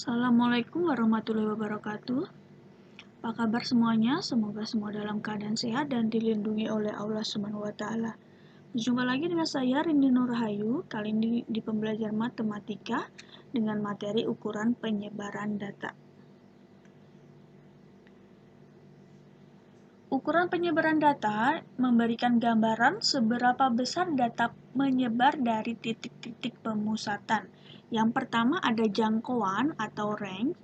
Assalamualaikum warahmatullahi wabarakatuh. Apa kabar semuanya? Semoga semua dalam keadaan sehat dan dilindungi oleh Allah Subhanahu wa taala. Berjumpa lagi dengan saya Rindi Nurhayu, kali ini di pembelajaran matematika dengan materi ukuran penyebaran data. Ukuran penyebaran data memberikan gambaran seberapa besar data menyebar dari titik-titik pemusatan. Yang pertama ada jangkauan atau range.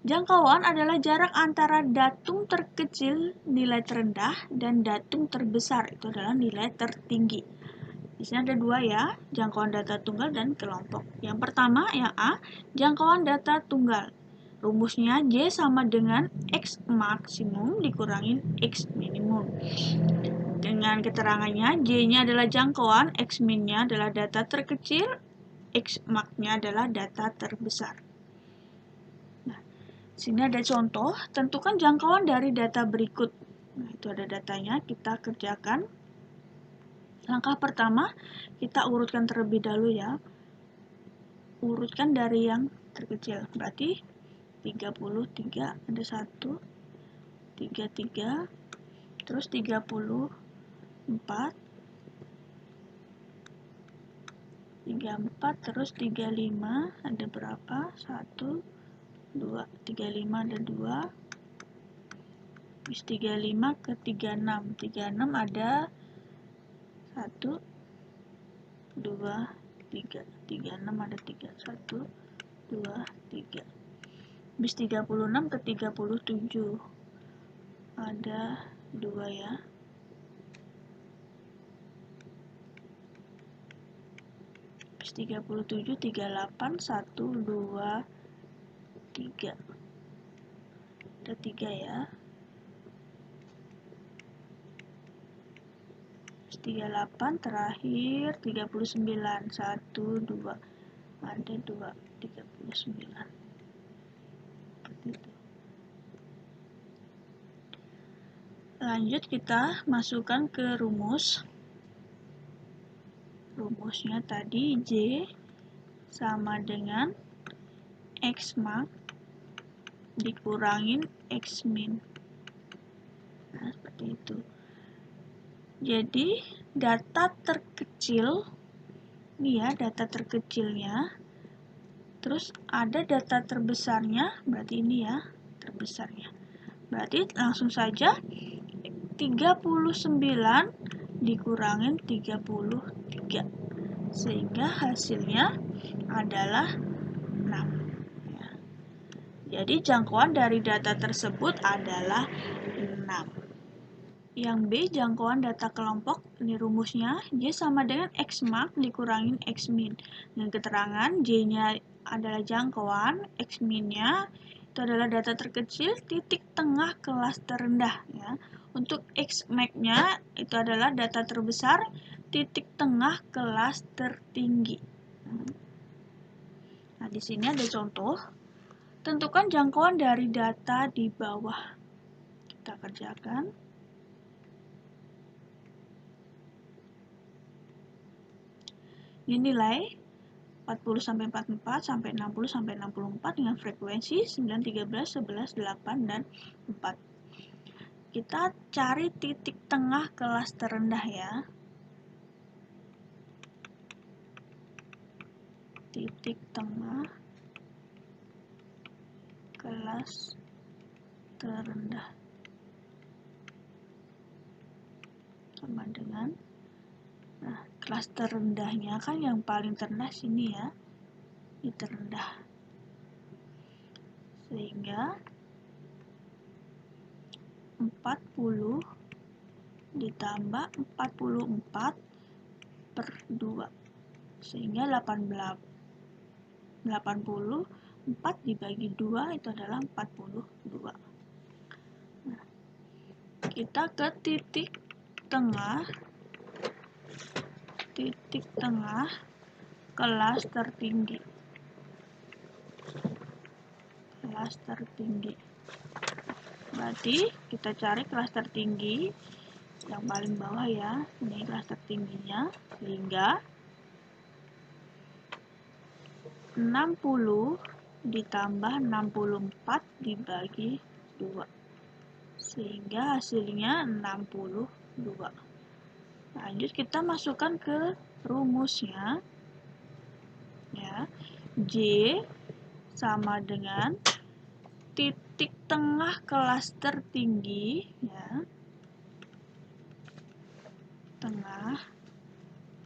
Jangkauan adalah jarak antara datum terkecil nilai terendah dan datum terbesar, itu adalah nilai tertinggi. Di sini ada dua ya, jangkauan data tunggal dan kelompok. Yang pertama, yang A, jangkauan data tunggal. Rumusnya J sama dengan X maksimum dikurangin X minimum. Dengan keterangannya, J-nya adalah jangkauan, X min-nya adalah data terkecil, X max-nya adalah data terbesar. Sini ada contoh, tentukan jangkauan dari data berikut. Nah, itu ada datanya, kita kerjakan. Langkah pertama, kita urutkan terlebih dahulu ya. Urutkan dari yang terkecil. Berarti 33, ada 1, 33, terus 34, 34, terus 35, ada berapa? 1, 2, 35 ada 2, habis 35 ke 36, 36 ada 1, 2, 3, 36 ada 3, 1, 2, 3. Habis 36 ke 37 ada 2 ya. Habis 37, 38, 1, 2, 3. Ada 3 ya. 38 terakhir 39 1 2 ada 2 39 seperti itu. Lanjut kita masukkan ke rumusnya tadi J sama dengan X max dikurangin X min. Nah, seperti itu. Jadi data terkecil, ini ya data terkecilnya, terus ada data terbesarnya, berarti ini ya terbesarnya. Berarti langsung saja 39 dikurangin 33, sehingga hasilnya adalah 6. Ya. Jadi jangkauan dari data tersebut adalah 6. Yang B, jangkauan data kelompok, ini rumusnya, J sama dengan X max dikurangin X min. Dengan keterangan, J-nya adalah jangkauan, X min-nya itu adalah data terkecil, titik tengah kelas terendah. Ya. Untuk X max-nya itu adalah data terbesar, titik tengah kelas tertinggi. Nah, di sini ada contoh. Tentukan jangkauan dari data di bawah. Kita kerjakan. Ini nilai 40 sampai 44 sampai 60 sampai 64 dengan frekuensi 9, 13, 11, 8 dan 4. Kita cari titik tengah kelas terendah ya. Titik tengah kelas terendah sama dengan, nah, kelas terendahnya kan yang paling terendah sini ya, ini terendah, sehingga 40 ditambah 44 per 2, sehingga 84 dibagi 2 itu adalah 42. Nah, kita ke titik tengah kelas tertinggi. Berarti kita cari kelas tertinggi yang paling bawah ya, ini kelas tertingginya, sehingga 60 ditambah 64 dibagi 2. Sehingga hasilnya 62. Lanjut kita masukkan ke rumusnya. Ya. J sama dengan titik tengah kelas tertinggi, ya. Tengah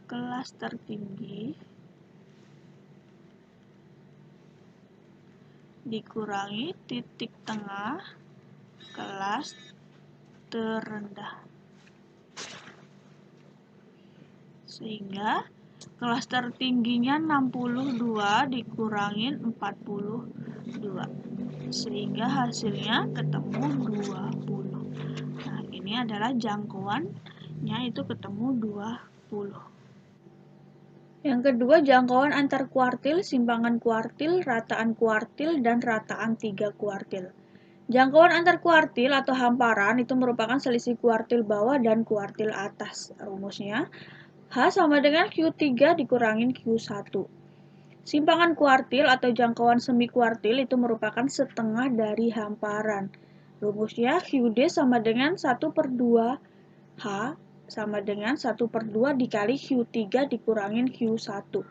kelas tertinggi dikurangi titik tengah kelas terendah. Sehingga kelas tertingginya 62 dikurangin 42. Sehingga hasilnya ketemu 20. Nah, ini adalah jangkauannya itu ketemu 20. Yang kedua, jangkauan antar kuartil, simpangan kuartil, rataan kuartil, dan rataan 3 kuartil. Jangkauan antar kuartil atau hamparan itu merupakan selisih kuartil bawah dan kuartil atas. Rumusnya, H sama dengan Q3 dikurangin Q1. Simpangan kuartil atau jangkauan semi kuartil itu merupakan setengah dari hamparan. Rumusnya QD sama dengan 1/2 H sama dengan 1/2 dikali Q3 dikurangin Q1.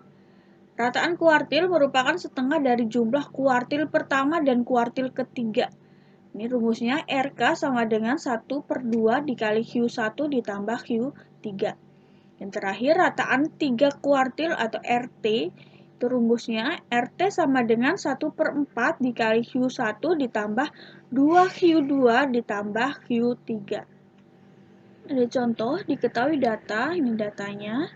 Rataan kuartil merupakan setengah dari jumlah kuartil pertama dan kuartil ketiga. Ini rumusnya RK sama dengan 1/2 dikali Q1 ditambah Q3. Yang terakhir, rataan 3 kuartil atau RT. Itu rumusnya RT sama dengan 1/4 dikali Q1 ditambah 2Q2 ditambah Q3. Ada contoh, diketahui data, ini datanya.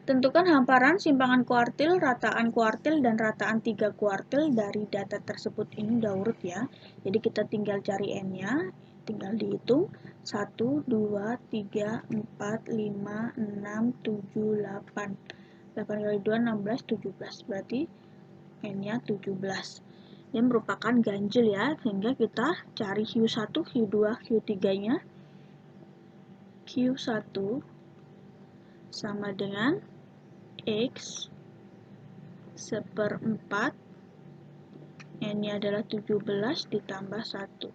Tentukan hamparan, simpangan kuartil, rataan kuartil, dan rataan 3 kuartil dari data tersebut. Ini udah urut ya. Jadi kita tinggal cari N-nya, tinggal dihitung. 1, 2, 3, 4, 5, 6, 7, 8. 8 kali 2, 16, 17. Berarti N-nya 17. Ini merupakan ganjil ya, sehingga kita cari Q1, Q2, Q3-nya. Q1 sama dengan X 1/4, N-nya adalah 17 ditambah 1.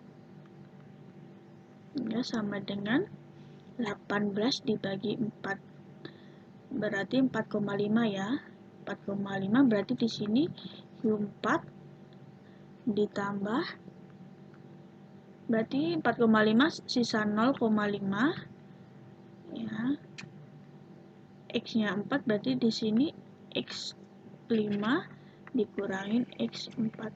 Ini sama dengan 18 dibagi 4. Berarti 4,5 ya. 4,5 berarti di sini Q4 ditambah, berarti 4,5 sisa 0,5 ya. X-nya 4 berarti di sini X5 dikurangin X4.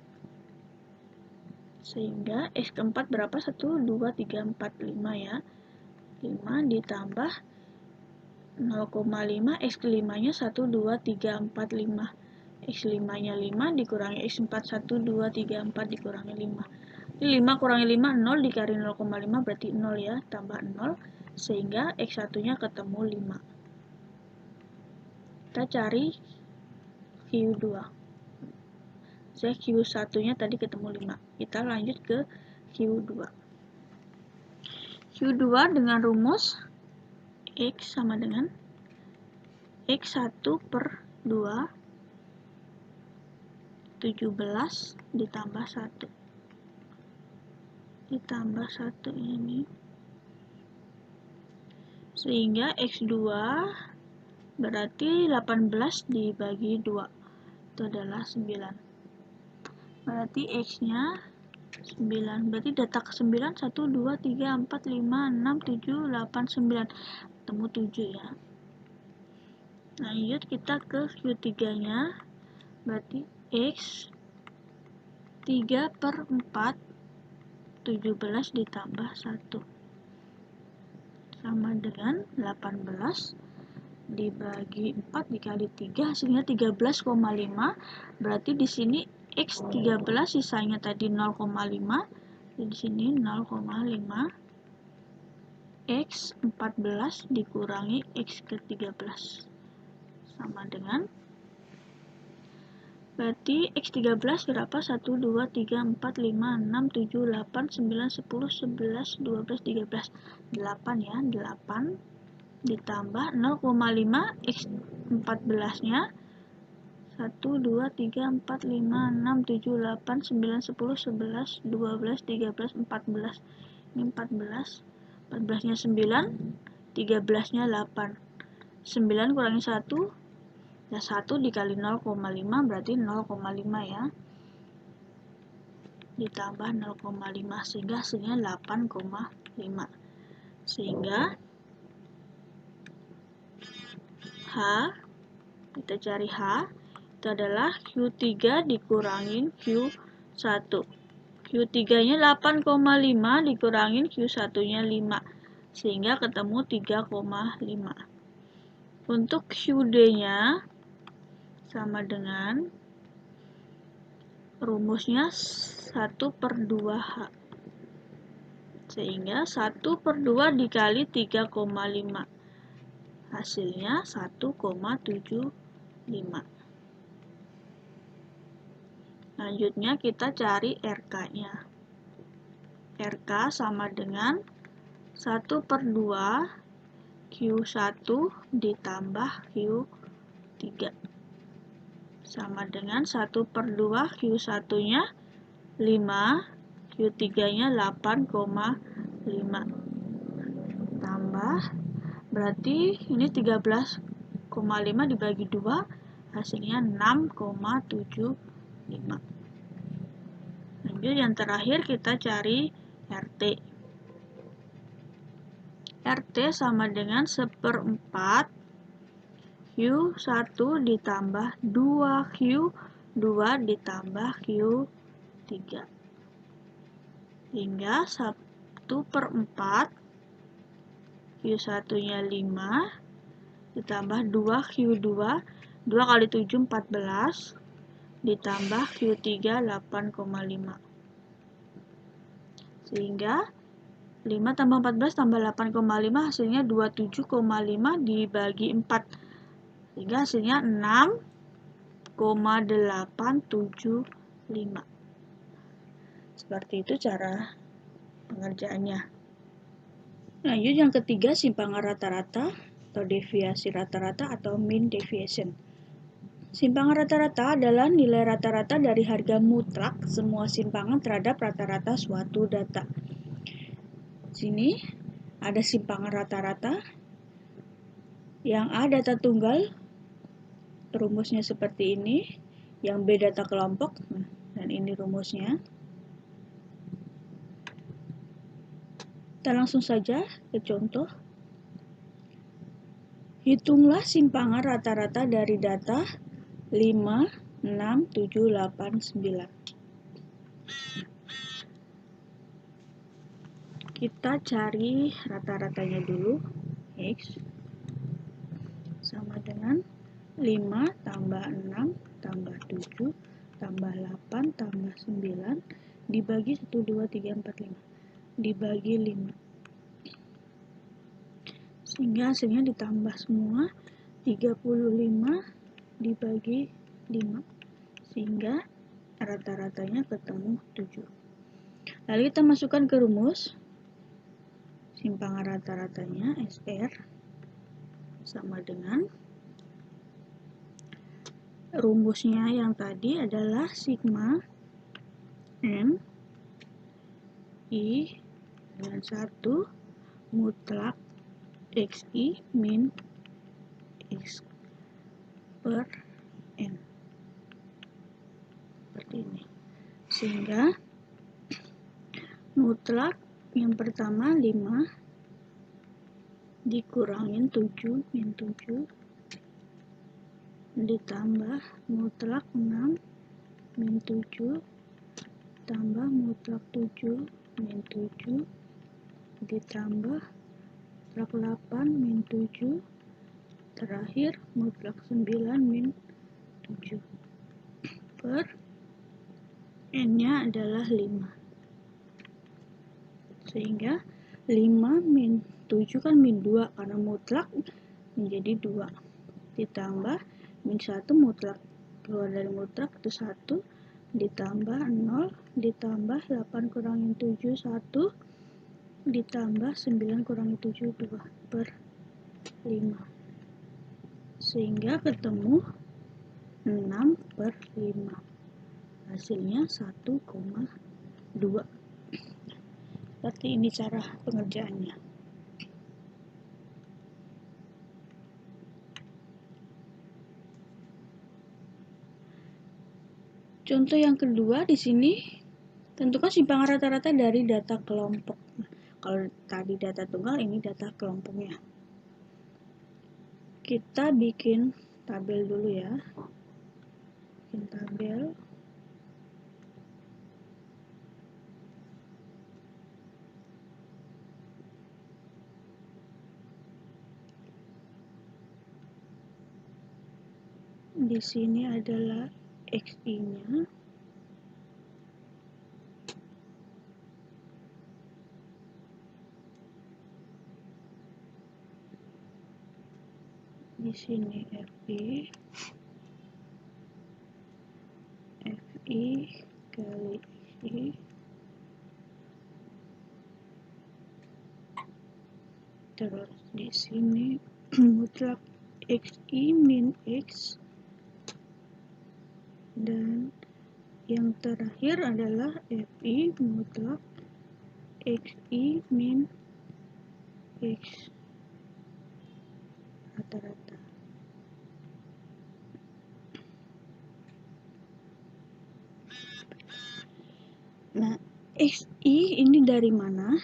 Sehingga X keempat berapa? 1, 2, 3, 4, 5 ya. 5 ditambah 0,5, X ke-5-nya 1, 2, 3, 4, 5. X5-nya 5 dikurangi X4, 1, 2, 3, 4 dikurangi 5. Ini 5 kurangi 5, 0 dikali 0,5 berarti 0 ya, tambah 0. Sehingga X1-nya ketemu 5. Kita cari Q2. Saya Q1-nya tadi ketemu 5. Kita lanjut ke Q2. Q2 dengan rumus X sama dengan X1/2 17 ditambah 1. Ditambah 1 ini. Sehingga X2 berarti 18 dibagi 2. Itu adalah 9. Berarti X-nya 9. Berarti data ke-9 1, 2, 3, 4, 5, 6, 7, 8, 9. Ketemu 7 ya. Lanjut kita ke Q3-nya. Berarti X 3/4 17 ditambah 1 sama dengan 18 dibagi 4 dikali 3 hasilnya 13,5. Berarti di sini X 13 sisanya tadi 0,5. Di sini 0,5. X 14 dikurangi X ke 13 sama dengan, berarti X13 berapa? 1, 2, 3, 4, 5, 6, 7, 8, 9, 10, 11, 12, 13. 8 ya, 8 ditambah 0,5 X14-nya 1, 1, 2, 3, 4, 5, 6, 7, 8, 9, 10, 11, 12, 13, 14. Ini 14. 14-nya 9, 13-nya 8. 9 kurangi 1, ya 1 dikali 0,5 berarti 0,5 ya. Ditambah 0,5 sehingga hasilnya 8,5. Sehingga H, kita cari H, itu adalah Q3 dikurangin Q1. Q3-nya 8,5 dikurangin Q1-nya 5, sehingga ketemu 3,5. Untuk QD-nya sama dengan rumusnya 1/2H. Sehingga 1/2 dikali 3,5. Hasilnya 1,75. Selanjutnya kita cari RK-nya. RK sama dengan 1/2 Q1 ditambah Q3. Sama dengan 1/2 Q1-nya 5, Q3-nya 8,5. Tambah, berarti ini 13,5 dibagi 2, hasilnya 6,75. Lanjut yang terakhir kita cari RT. RT sama dengan 1/4 Q1 ditambah 2Q2 ditambah Q3. Hingga 1/4 Q1-nya 5 ditambah 2Q2, 2 kali 7 14 ditambah Q3 8,5. Sehingga 5 tambah 14 tambah 8,5 hasilnya 27,5 dibagi 4. Sehingga hasilnya 6,875. Seperti itu cara pengerjaannya. Lanjut yang ketiga, simpangan rata-rata atau deviasi rata-rata atau mean deviation. Simpangan rata-rata adalah nilai rata-rata dari harga mutlak semua simpangan terhadap rata-rata suatu data. Sini ada simpangan rata-rata yang A data tunggal, rumusnya seperti ini, yang B data kelompok, dan ini rumusnya. Kita langsung saja ke contoh. Hitunglah simpangan rata-rata dari data 5, 6, 7, 8, 9. Kita cari rata-ratanya dulu. X sama dengan 5 tambah 6 tambah 7 tambah 8 tambah 9 dibagi 1, 2, 3, 4, 5 dibagi 5. Sehingga hasilnya ditambah semua 35 dibagi 5. Sehingga rata-ratanya ketemu 7. Lalu kita masukkan ke rumus. Simpangan rata-ratanya SR sama dengan rumusnya yang tadi adalah sigma N I dengan 1 mutlak XI min X per N. Seperti ini. Sehingga mutlak yang pertama 5 dikurangin 7 min 7 ditambah mutlak 6 min 7 tambah mutlak 7 min 7 ditambah mutlak 8 min 7 terakhir mutlak 9 min 7 per N-nya adalah 5. Sehingga 5 min 7 kan min 2 karena mutlak menjadi 2 ditambah min 1 mutlak, keluar dari mutlak itu 1 ditambah 0 ditambah 8 kurangin 7 1 ditambah 9 kurangi 7 2 per 5. Sehingga ketemu 6/5. Hasilnya 1,2. Seperti ini cara pengerjaannya. Contoh yang kedua di sini, tentukan simpangan rata-rata dari data kelompok. Kalau tadi data tunggal, ini data kelompoknya. Kita bikin tabel dulu ya. Bikin tabel. Di sini adalah XI-nya. Di sini FI kali XI. Terus di sini mutlak XI min X. Dan yang terakhir adalah FI mutlak XI min X rata-rata. Nah, XI ini dari mana?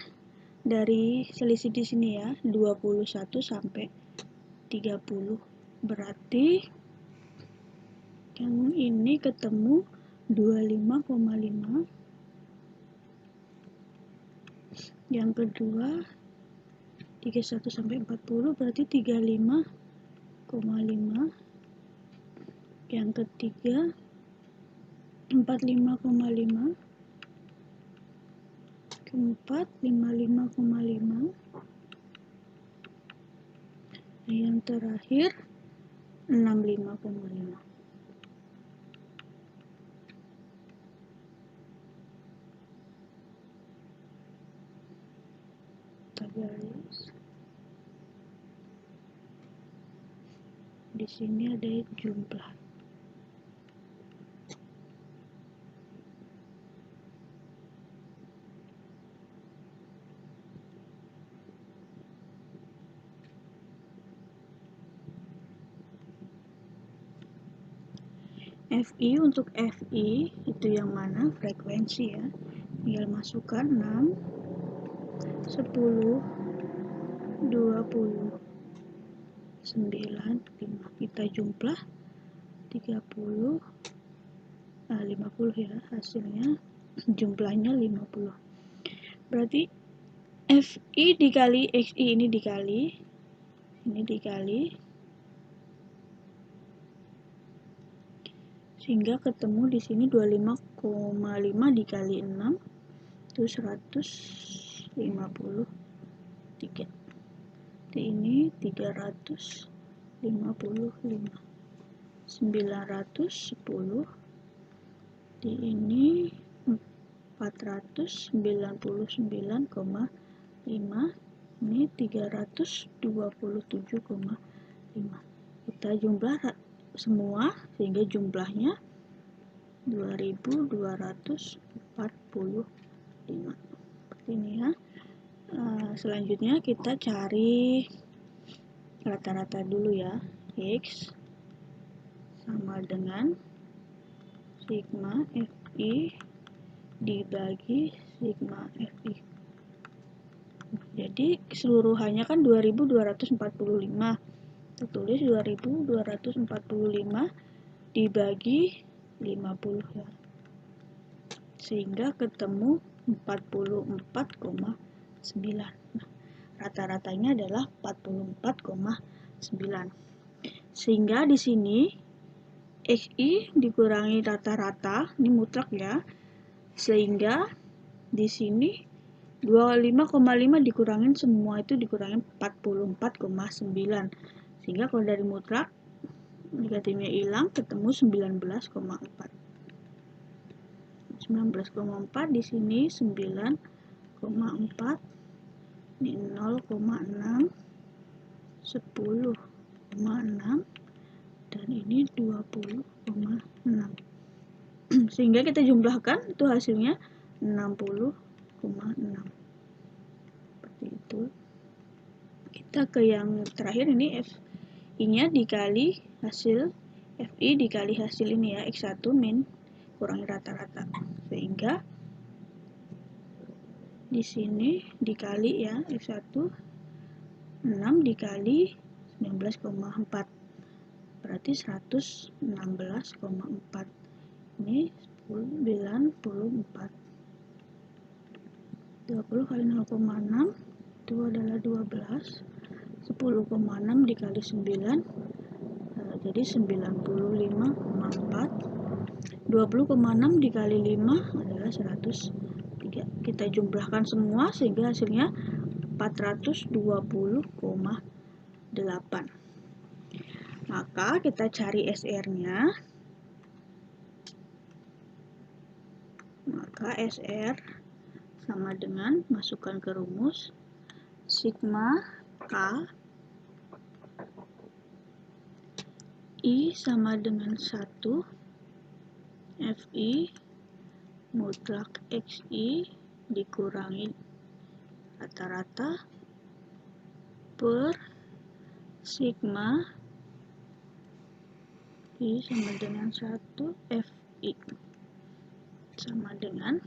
Dari selisih di sini ya, 21 sampai 30. Berarti yang ini ketemu 25,5. Yang kedua 31 sampai 40 berarti 35,5. Yang ketiga 45,5. Keempat 55,5. Yang terakhir 65,5. Garis. Di sini ada jumlah. FI untuk FI itu yang mana? Frekuensi ya. Tinggal masukkan 6, 10, 20, 9, 5. Kita jumlah 30, 50 ya. Hasilnya jumlahnya 50. Berarti FI dikali XI ini dikali. Sehingga ketemu di sini 25,5 dikali 6 itu 153. Ini 355. 910. Di ini 499,5. Ini 327,5. Kita jumlah semua sehingga jumlahnya 2245. Seperti ini ya. Selanjutnya kita cari rata-rata dulu ya. X sama dengan sigma FI dibagi sigma FI. Jadi keseluruhannya kan 2245. Kita tulis 2245 dibagi 50 ya. Sehingga ketemu 44,9. Nah, rata-ratanya adalah 44,9. Sehingga di sini XI dikurangi rata-rata, ini mutlak ya. Sehingga di sini 25,5 dikurangin semua itu dikurangin 44,9. Sehingga kalau dari mutlak negatifnya hilang, ketemu 19,4. 19,4 di sini 9,4. Ini 0,6, 10,6, dan ini 20,6. Sehingga kita jumlahkan itu hasilnya 60,6. Seperti itu. Kita ke yang terakhir, ini FI-nya dikali hasil FI dikali hasil ini ya, X1 min kurangi rata-rata. Sehingga di sini dikali ya, X1 6 dikali 19,4 berarti 116,4. Ini 94. 20 kali 0,6 itu adalah 12. 10,6 dikali 9 jadi 95,4. 20,6 dikali 5 adalah 103. Kita jumlahkan semua sehingga hasilnya 420,8. Maka kita cari SR-nya. Maka SR sama dengan, masukkan ke rumus, sigma K I sama dengan 1 FI mutlak XI dikurangi rata-rata per sigma I sama dengan 1 FI sama dengan,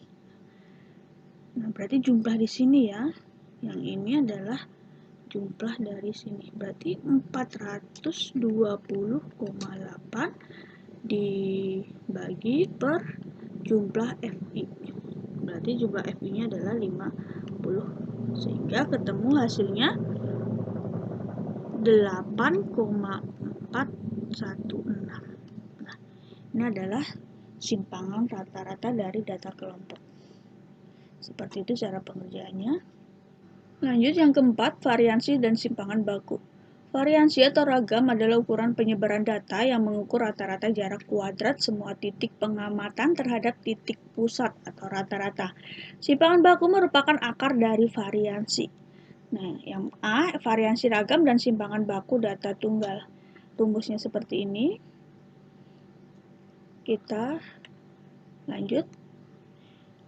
nah berarti jumlah di sini ya, yang ini adalah jumlah dari sini, berarti 420,8 dibagi per jumlah FI, berarti jumlah FI nya adalah 50, sehingga ketemu hasilnya 8,416. Nah, ini adalah simpangan rata-rata dari data kelompok. Seperti itu cara pengerjaannya. Lanjut yang keempat, variansi dan simpangan baku. Variansi atau ragam adalah ukuran penyebaran data yang mengukur rata-rata jarak kuadrat semua titik pengamatan terhadap titik pusat atau rata-rata. Simpangan baku merupakan akar dari variansi. Nah, yang A, variansi ragam dan simpangan baku data tunggal. Rumusnya seperti ini. Kita lanjut.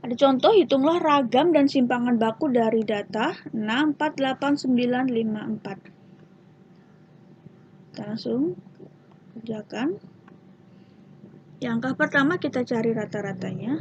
Ada contoh, hitunglah ragam dan simpangan baku dari data 648954. Kita langsung kerjakan. Yang angka pertama kita cari rata-ratanya.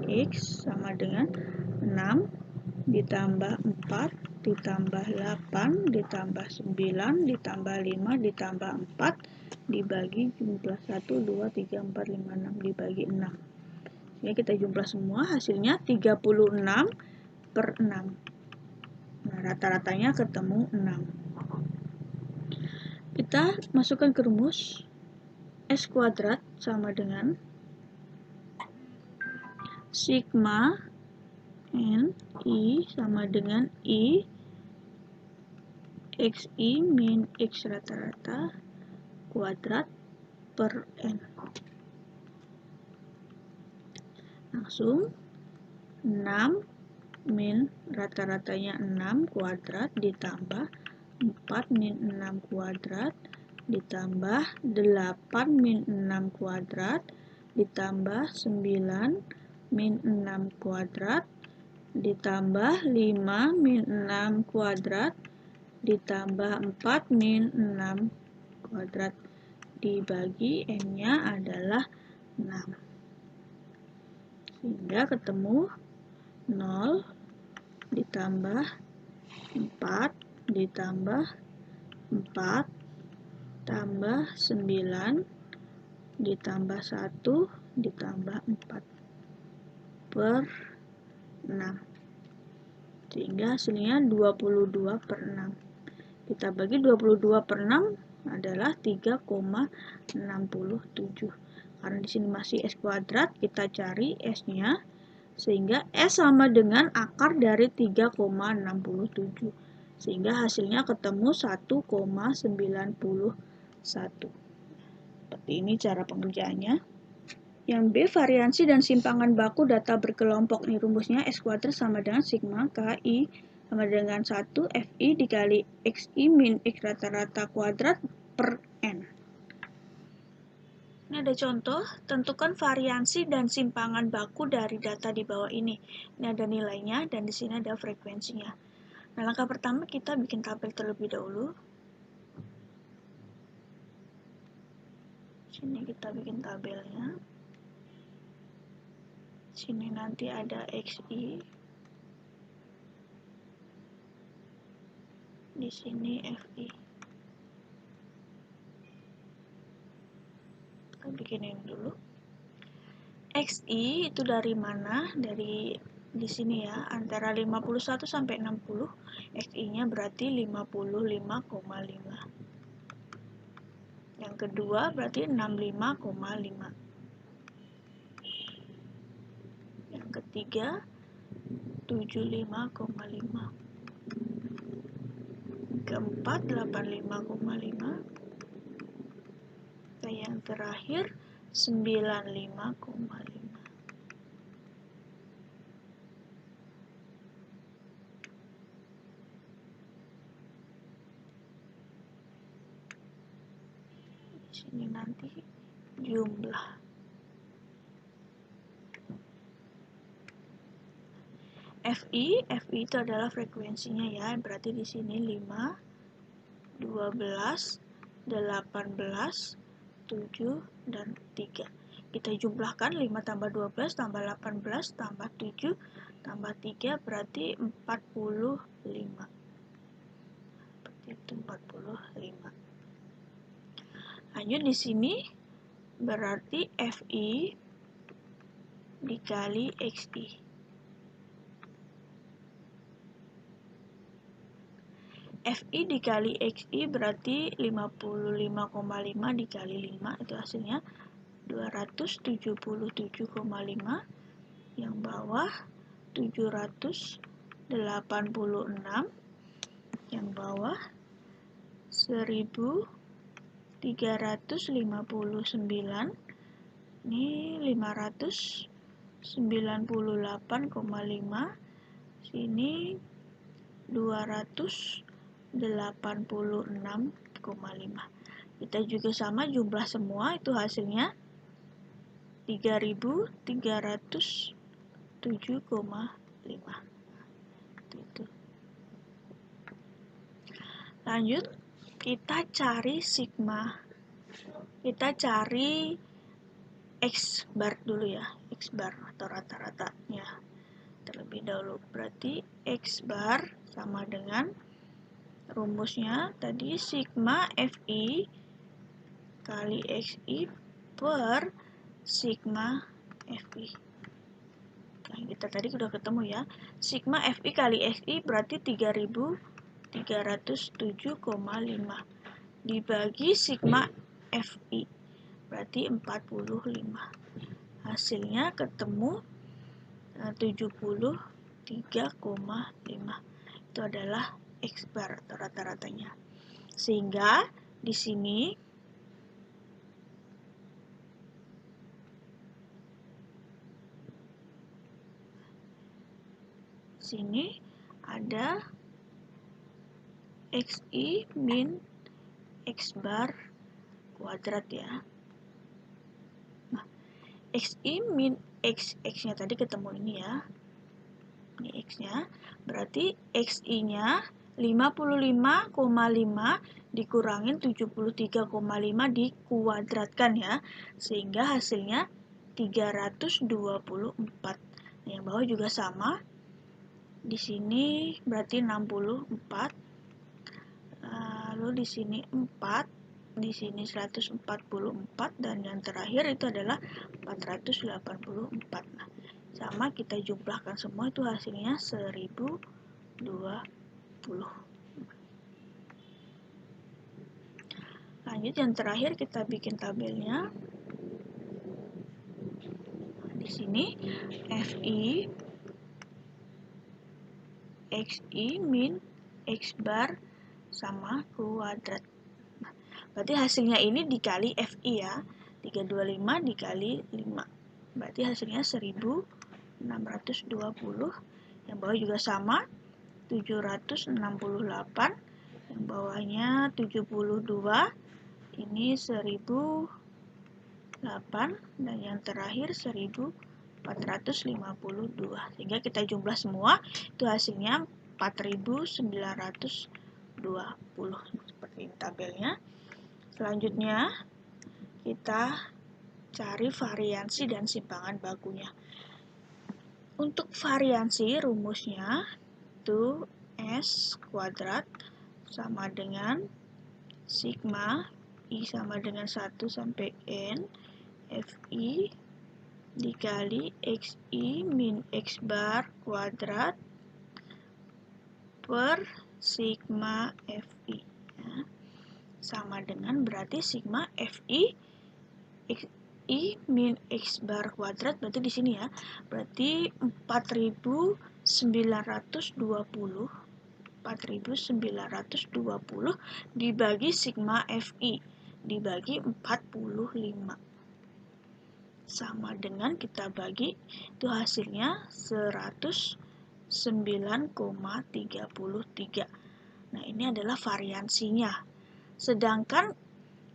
X sama dengan 6 ditambah 4 ditambah 8 ditambah 9 ditambah 5 ditambah 4 dibagi jumlah 1, 2, 3, 4, 5, 6 dibagi 6. Ya, kita jumlah semua, hasilnya 36 per 6. Nah, rata-ratanya ketemu 6. Kita masukkan ke rumus, S kuadrat sama dengan sigma N I sama dengan I XI min X rata-rata kuadrat per N. Langsung 6 min rata-ratanya 6 kuadrat ditambah 4 min 6 kuadrat ditambah 8 min 6 kuadrat ditambah 9 min 6 kuadrat ditambah 5 min 6 kuadrat ditambah 4 min 6 kuadrat dibagi N-nya adalah 6. Sehingga ketemu 0 ditambah 4 ditambah 4 tambah 9 ditambah 1 ditambah 4 per 6. Sehingga hasilnya 22 per 6. Kita bagi 22 per 6 adalah 3,67. Karena di sini masih S kuadrat, kita cari S-nya. Sehingga S sama dengan akar dari 3,67. Sehingga hasilnya ketemu 1,91. Seperti ini cara pengerjaannya. Yang B, variansi dan simpangan baku data berkelompok. Ini rumusnya S kuadrat sama dengan sigma KI sama dengan 1 FI dikali XI min X rata-rata kuadrat per N. Ini ada contoh, tentukan variansi dan simpangan baku dari data di bawah ini. Ini ada nilainya dan di sini ada frekuensinya. Nah, langkah pertama kita bikin tabel terlebih dahulu. Sini kita bikin tabelnya. Sini nanti ada XI. Di sini FI. Kita bikinin dulu. XI itu dari mana? Dari di sini ya, antara 51 sampai 60. XI-nya berarti 55,5. Yang kedua berarti 65,5. Yang ketiga 75,5. Keempat 85,5. Dan yang terakhir 95,5. Di sini nanti jumlah. FI itu adalah frekuensinya ya, berarti di sini 5, 12, 18, 7, dan 3. Kita jumlahkan 5 tambah 12 tambah 18 tambah 7 tambah 3 berarti 45. Seperti itu 45. Lanjut di sini berarti FI dikali XI. FI dikali XI berarti 55,5 dikali 5 itu hasilnya 277,5. Yang bawah 786. Yang bawah 1359. Ini 598,5. Sini 286,5. Kita juga sama jumlah semua, itu hasilnya 3307,5. Itu. Lanjut, kita cari sigma. Kita cari X bar dulu ya, X bar atau rata-ratanya terlebih dahulu. Berarti X bar sama dengan rumusnya tadi sigma FI kali XI per sigma FI. Nah, kita tadi sudah ketemu ya. Sigma FI kali XI berarti 3307,5 dibagi sigma FI berarti 45. Hasilnya ketemu 73,5. Itu adalah X bar atau rata-ratanya. Sehingga di sini ada XI min X bar kuadrat ya. Nah, XI min X-nya tadi ketemu ini ya. Ini X-nya, berarti XI-nya 55,5 dikurangin 73,5 dikuadratkan ya. Sehingga hasilnya 324. Nah, yang bawah juga sama. Di sini berarti 64. Lalu di sini 4. Di sini 144 dan yang terakhir itu adalah 484. Nah, sama kita jumlahkan semua itu hasilnya 1020. Lanjut yang terakhir kita bikin tabelnya. Di sini FI XI min X bar sama kuadrat. Berarti hasilnya ini dikali FI ya. 325 dikali 5. Berarti hasilnya 1620. Yang bawah juga sama. 768. Yang bawahnya 72. Ini 1080. dan yang terakhir 1452. Sehingga kita jumlah semua, itu hasilnya 4920. Seperti ini tabelnya. Selanjutnya, kita cari variansi dan simpangan bakunya. Untuk variansi, rumusnya itu S kuadrat sama dengan sigma I sama dengan 1 sampai N Fi dikali Xi min X bar kuadrat per sigma Fi. Ya. Sama dengan berarti sigma Fi I min X bar kuadrat, berarti di sini ya, berarti 4920 dibagi sigma Fi dibagi 45 sama dengan kita bagi, itu hasilnya 109,33. Nah, ini adalah variansinya. Sedangkan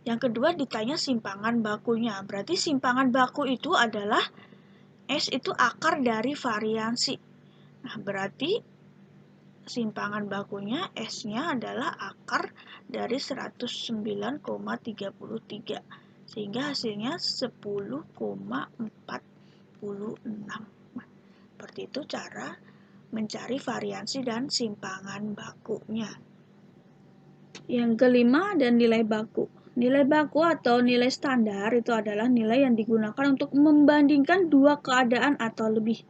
yang kedua ditanya simpangan bakunya. Berarti simpangan baku itu adalah S itu akar dari variansi. Nah, berarti simpangan bakunya S-nya adalah akar dari 109,33. Sehingga hasilnya 10,46. Seperti itu cara mencari variansi dan simpangan bakunya. Yang kelima ada nilai baku. Nilai baku atau nilai standar itu adalah nilai yang digunakan untuk membandingkan dua keadaan atau lebih.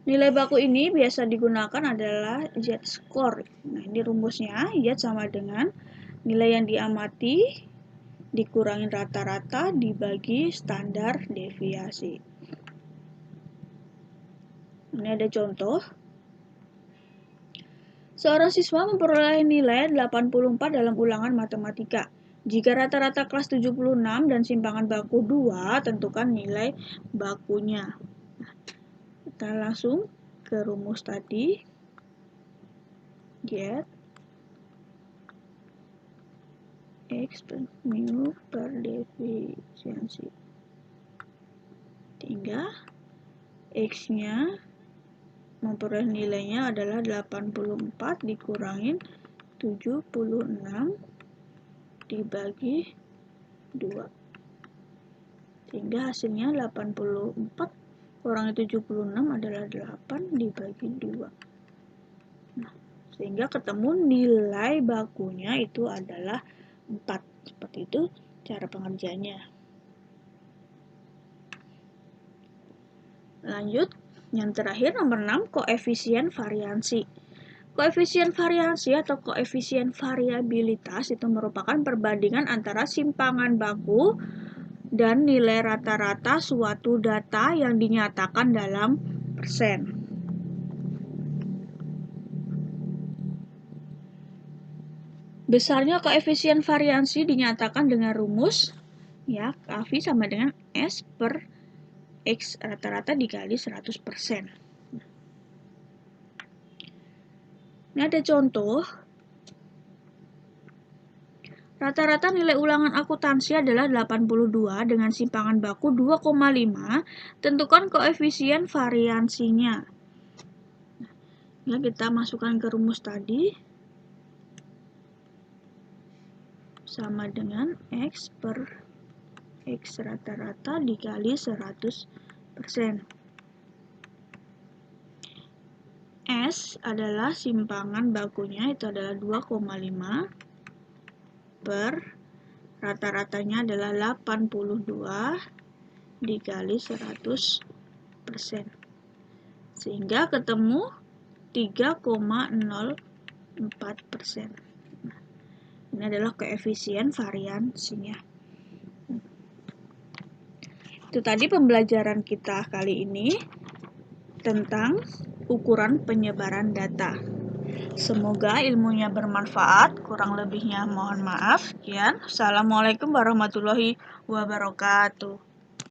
Nilai baku ini biasa digunakan adalah Z-score. Nah, ini rumusnya, Z sama dengan nilai yang diamati dikurangin rata-rata dibagi standar deviasi. Ini ada contoh. Seorang siswa memperoleh nilai 84 dalam ulangan matematika. Jika rata-rata kelas 76 dan simpangan baku 2, tentukan nilai bakunya. Kita langsung ke rumus tadi. Get X per mu per defisiensi. Hingga X-nya memperoleh nilainya adalah 84 dikurangin 76 dibagi 2. Sehingga hasilnya 84 kurangi 76 adalah 8 dibagi 2. Nah, sehingga ketemu nilai bakunya itu adalah 4. Seperti itu cara pengerjaannya. Lanjut, yang terakhir nomor 6, koefisien variansi. Koefisien variansi atau koefisien variabilitas itu merupakan perbandingan antara simpangan baku dan nilai rata-rata suatu data yang dinyatakan dalam persen. Besarnya koefisien variansi dinyatakan dengan rumus ya, KV sama dengan S per X rata-rata dikali 100%. Ini ada contoh. Rata-rata nilai ulangan akuntansi adalah 82 dengan simpangan baku 2,5. Tentukan koefisien variansinya. Ya, kita masukkan ke rumus tadi. Sama dengan X per X rata-rata dikali 100%. S adalah simpangan bakunya, itu adalah 2,5 per rata-ratanya adalah 82 dikali 100%. Sehingga ketemu 3,04%. Ini adalah koefisien variansinya. Itu tadi pembelajaran kita kali ini tentang ukuran penyebaran data. Semoga ilmunya bermanfaat, kurang lebihnya mohon maaf. Sekian. Assalamualaikum warahmatullahi wabarakatuh.